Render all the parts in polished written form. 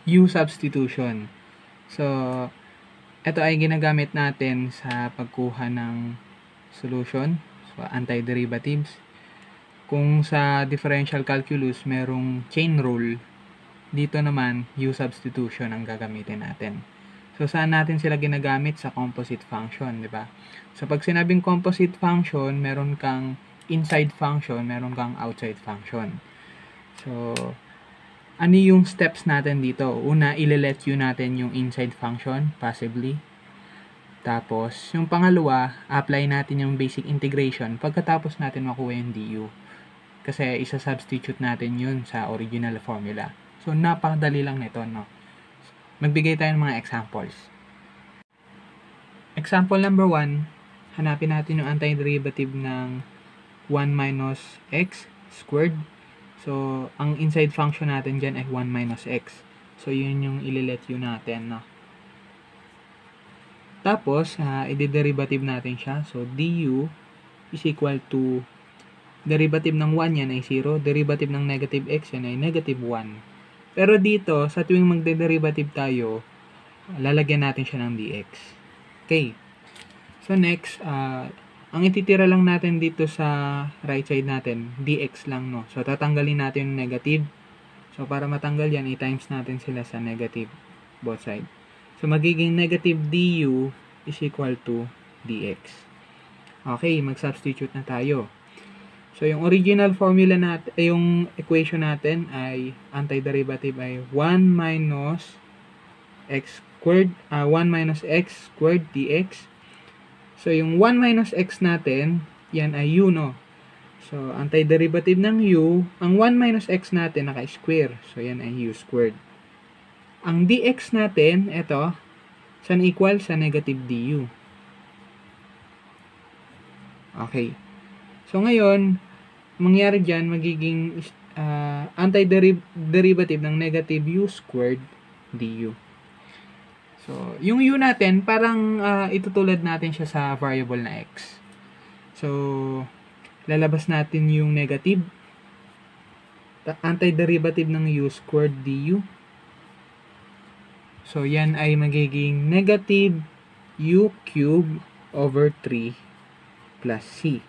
U substitution. So, ito ay ginagamit natin sa pagkuha ng solution. So, antiderivatives. Kung sa differential calculus, merong chain rule, dito naman, U substitution ang gagamitin natin. So, saan natin sila ginagamit? Sa composite function, di ba? So, pag sinabing composite function, meron kang inside function, meron kang outside function. So, ano yung steps natin dito? Una, ile-let U natin yung inside function, passively. Tapos, yung pangalawa, apply natin yung basic integration pagkatapos natin makuha yung du. Kasi isa-substitute natin yun sa original formula. So, napakadali lang nito, no? Magbigay tayo ng mga examples. Example number 1, hanapin natin yung antiderivative ng 1 minus x squared. So, ang inside function natin dyan ay 1 minus x. So, yun yung ile-let U natin, no? Tapos, i-derivative natin siya. So, du is equal to, derivative ng 1 yan ay 0, derivative ng negative x yan ay negative 1. Pero dito, sa tuwing magde-derivative tayo, lalagyan natin siya ng dx. Okay. So, next, ang ititira lang natin dito sa right side natin, dx lang, no? So, tatanggalin natin yung negative. So, para matanggal yan, i-times natin sila sa negative, both side. So, magiging negative du is equal to dx. Okay, mag-substitute na tayo. So, yung original formula natin, yung equation natin ay antiderivative ay 1 minus x squared, 1 minus x squared dx. So, yung 1 minus x natin, yan ay u, no? So, antiderivative ng u, ang 1 minus x natin naka-square. So, yan ay u squared. Ang dx natin, ito, saan equal? Sa negative du. Okay. So, ngayon, mangyari dyan, magiging antiderivative ng negative u squared du. So, yung u natin, parang itutulad natin siya sa variable na x. So, lalabas natin yung negative. Antiderivative ng u squared du. So, yan ay magiging negative u cube over 3 plus c.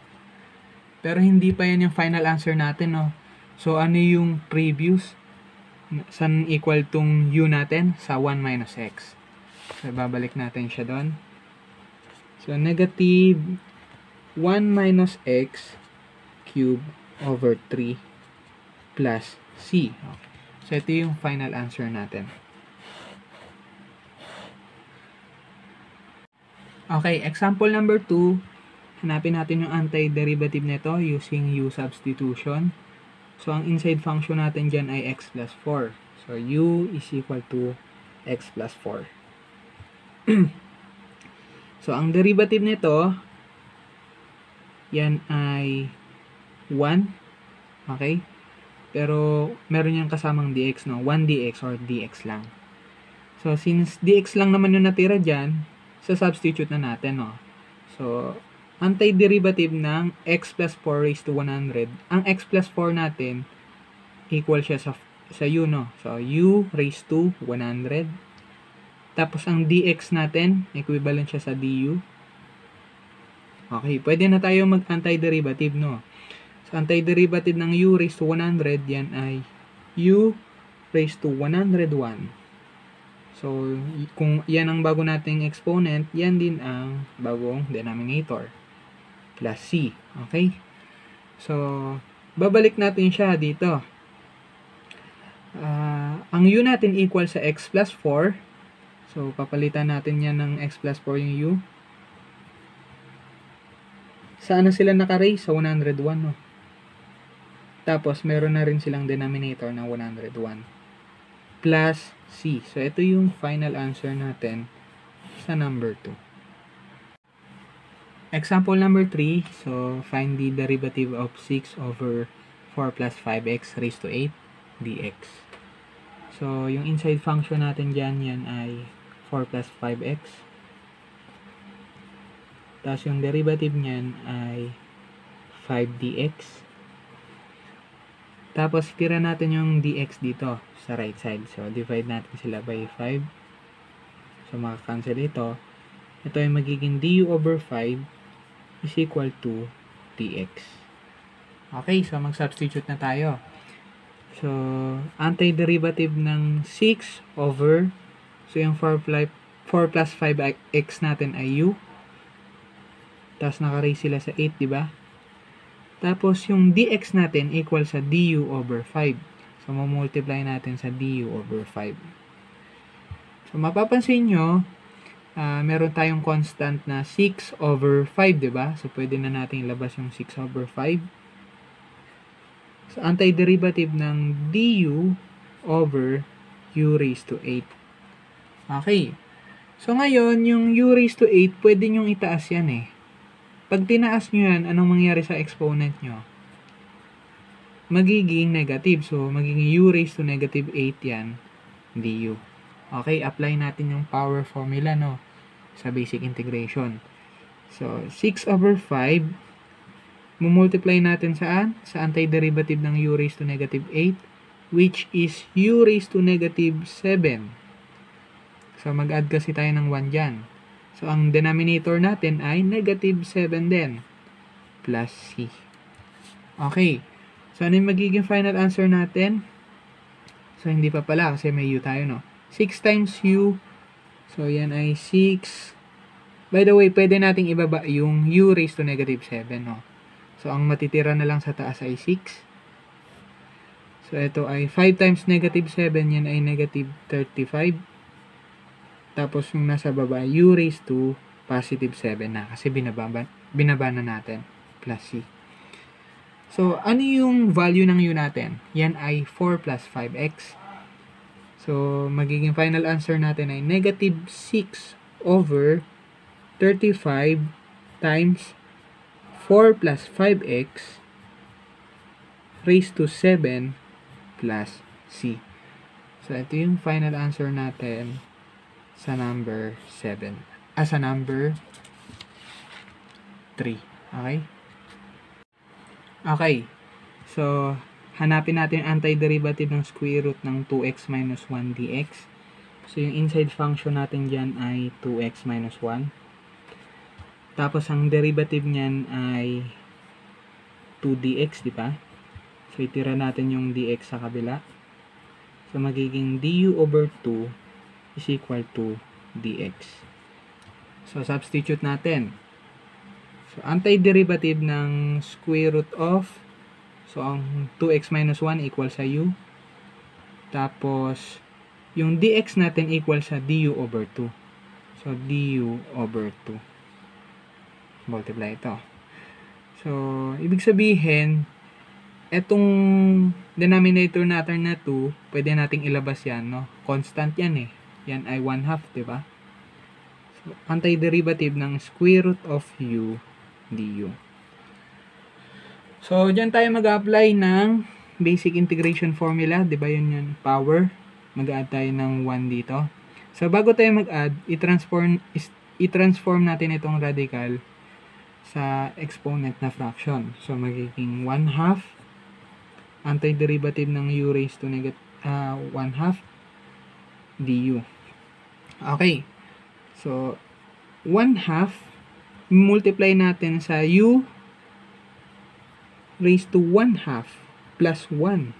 Pero hindi pa yan yung final answer natin, no? So, ano yung previous? Saan equal tong u natin? Sa 1 minus x. So, babalik natin siya doon. So, negative 1 minus x cube over 3 plus c. Okay. So, ito yung final answer natin. Okay, example number 2. Hanapin natin yung antiderivative nito using u substitution. So, ang inside function natin dyan ay x plus 4. So, u is equal to x plus 4. So, ang derivative nito, yan ay 1. Okay? Pero, meron yung kasamang dx, no? 1 dx or dx lang. So, since dx lang naman yung natira dyan, sa-substitute na natin, no? So, antiderivative ng x plus 4 raised to 100. Ang x plus 4 natin, equal siya sa u, no? So, u raised to 100. Tapos, ang dx natin, equivalent siya sa du. Okay, pwede na tayo mag-antiderivative, no? So, antiderivative ng u raised to 100, yan ay u raised to 101. So, kung yan ang bago nating exponent, yan din ang bagong denominator. Plus c. Okay? So, babalik natin siya dito. Ang u natin equal sa x plus 4. So, papalitan natin yan ng x plus 4 yung u. Saan na sila naka-raise? Sa 101, no? Tapos, meron na rin silang denominator na 101. Plus c. So, ito yung final answer natin sa number 2. Example number 3. So, find the derivative of 6 over 4 plus 5x raised to 8 dx. So, yung inside function natin dyan, yan ay 4 plus 5x. Tapos, yung derivative nyan ay 5 dx. Tapos, tira natin yung dx dito sa right side. So, divide natin sila by 5. So, makakancel ito. Ito ay magiging du over 5 is equal to dx. Okay, so mag-substitute na tayo. So, antiderivative ng 6 over, so yung 4 plus 5x natin ay u. Tapos naka-raise sila sa 8, di ba? Tapos yung dx natin equal sa du over 5. So, mamultiply natin sa du over 5. So, mapapansin nyo, meron tayong constant na 6 over 5, di ba? So, pwede na natin ilabas yung 6 over 5. So, antiderivative ng du over u raised to 8. Okay. So, ngayon, yung u raised to 8, pwede nyong itaas yan eh. Pag tinaas nyo yan, anong mangyari sa exponent nyo? Magiging negative. So, magiging u raised to negative 8 yan, du. Okay, apply natin yung power formula, no? Sa basic integration. So, 6 over 5, mumultiply natin saan? Sa antiderivative ng u raised to negative 8, which is u raised to negative 7. So, mag-add kasi tayo ng 1 dyan. So, ang denominator natin ay negative 7 din. Plus c. Okay. So, ano yung magiging final answer natin? So, hindi pa pala kasi may u tayo, no? 6 times u. So, yan ay 6. By the way, pwede nating ibaba yung u raised to negative 7, no? So, ang matitira na lang sa taas ay 6. So, ito ay 5 times negative 7. Yan ay negative 35. Tapos, yung nasa baba, u raised to positive 7 na. Kasi binaba na natin. Plus c. So, ano yung value ng u natin? Yan ay 4 plus 5x. So, magiging final answer natin ay negative 6 over 35 times 4 plus 5x raised to 7 plus c. So, ito yung final answer natin sa number 7. Sa number 3. Okay? Okay. So, hanapin natin ang antiderivative ng square root ng 2x minus 1 dx. So, yung inside function natin dyan ay 2x minus 1. Tapos, ang derivative niyan ay 2 dx, di ba? So, itira natin yung dx sa kabila. So, magiging du over 2 is equal to dx. So, substitute natin. So, antiderivative ng square root of, so, ang 2x minus 1 equal sa u. Tapos, yung dx natin equal sa du over 2. So, du over 2. Multiply ito. So, ibig sabihin, etong denominator natin na 2, pwede nating ilabas yan, no? Constant yan eh. Yan ay 1/2, diba? So, antiderivative ng square root of u du. So, dyan tayo mag-apply ng basic integration formula. Diba yun yun? Power. Mag-add tayo ng 1 dito. So, bago tayo mag-add, i-transform natin itong radical sa exponent na fraction. So, magiging 1/2 antiderivative ng u raised to negative 1/2 du. Okay. So, 1/2 multiply natin sa u raised to 1/2 plus 1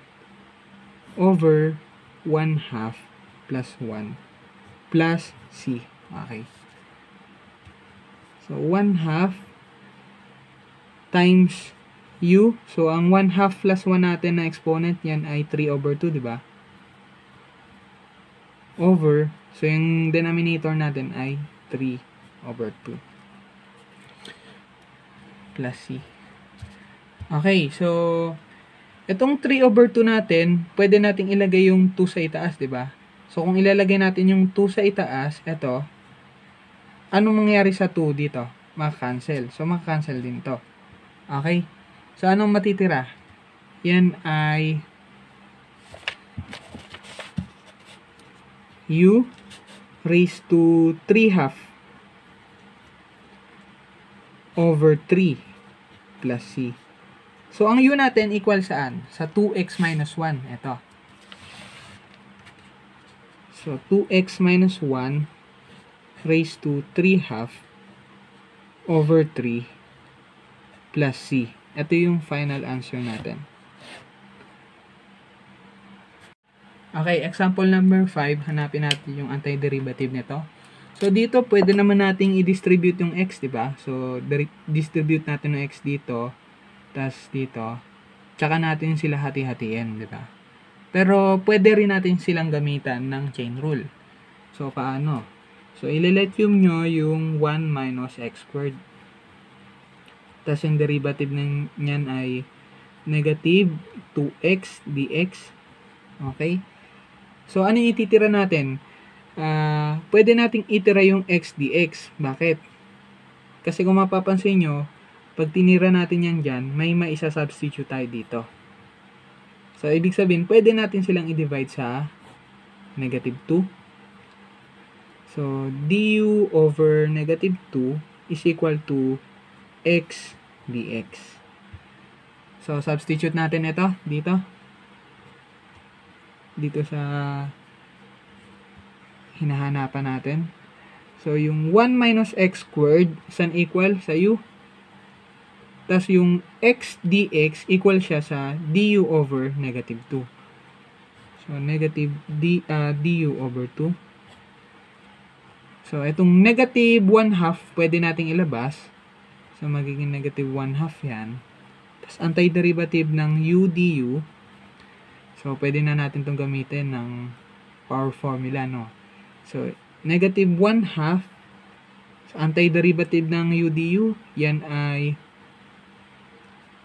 over 1/2 plus 1 plus c. Okay. So, 1/2 times u. So, ang 1/2 plus 1 natin na exponent yan ay 3 over 2, di ba? Over, so yung denominator natin ay 3 over 2 plus c. Okay, so itong 3 over 2 natin, pwede nating ilagay yung 2 sa itaas, di ba? So, kung ilalagay natin yung 2 sa itaas, ito, anong mangyayari sa 2 dito? Maka-cancel. So, maka-cancel din to. Okay? So, anong matitira? Yan ay u raised to 3/2 over 3 plus c. So, ang u natin equal saan? Sa 2x minus 1. Ito. So, 2x minus 1 raised to 3 half over 3 plus c. Ito yung final answer natin. Okay, example number 5. Hanapin natin yung antiderivative nito. So, dito, pwede naman nating i-distribute yung x, diba? So, distribute natin yung x dito, tas dito, tsaka natin sila hati-hatiin, diba? Pero, pwede rin natin silang gamitan ng chain rule. So, paano? So, ililet-cum nyo yung 1 minus x squared. Tas, yung derivative niyan ay negative 2x dx. Okay? So, ano yung ititira natin? Pwede nating itira yung x dx. Bakit? Kasi kung mapapansin nyo, pag tinira natin yan dyan, may maisa-substitute tayo dito. So, ibig sabihin, pwede natin silang i-divide sa negative 2. So, du over negative 2 is equal to x dx. So, substitute natin ito dito. Dito sa hinahanapan natin. So, yung 1 minus x squared saan equal sa u. Tapos, yung x dx equal siya sa du over negative 2. So, negative du over 2. So, itong negative 1 half, pwede nating ilabas. So, magiging negative 1 half yan. Tapos, antiderivative ng u du. So, pwede na natin itong gamitin ng power formula, no? So, negative 1 half, so, antiderivative ng u du, yan ay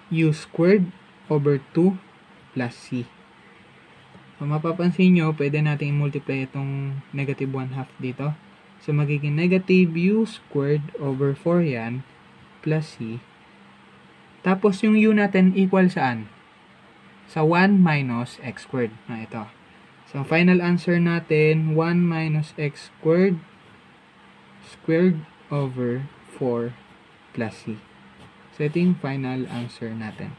u squared over 2 plus c. So, mapapansin nyo, pwede natin i-multiply itong negative 1 half dito. So, magiging negative u squared over 4 yan, plus c. Tapos, yung u natin equal saan? Sa 1 minus x squared. Ito. So, final answer natin, 1 minus x squared over 4 plus c. So, ito yung final answer natin.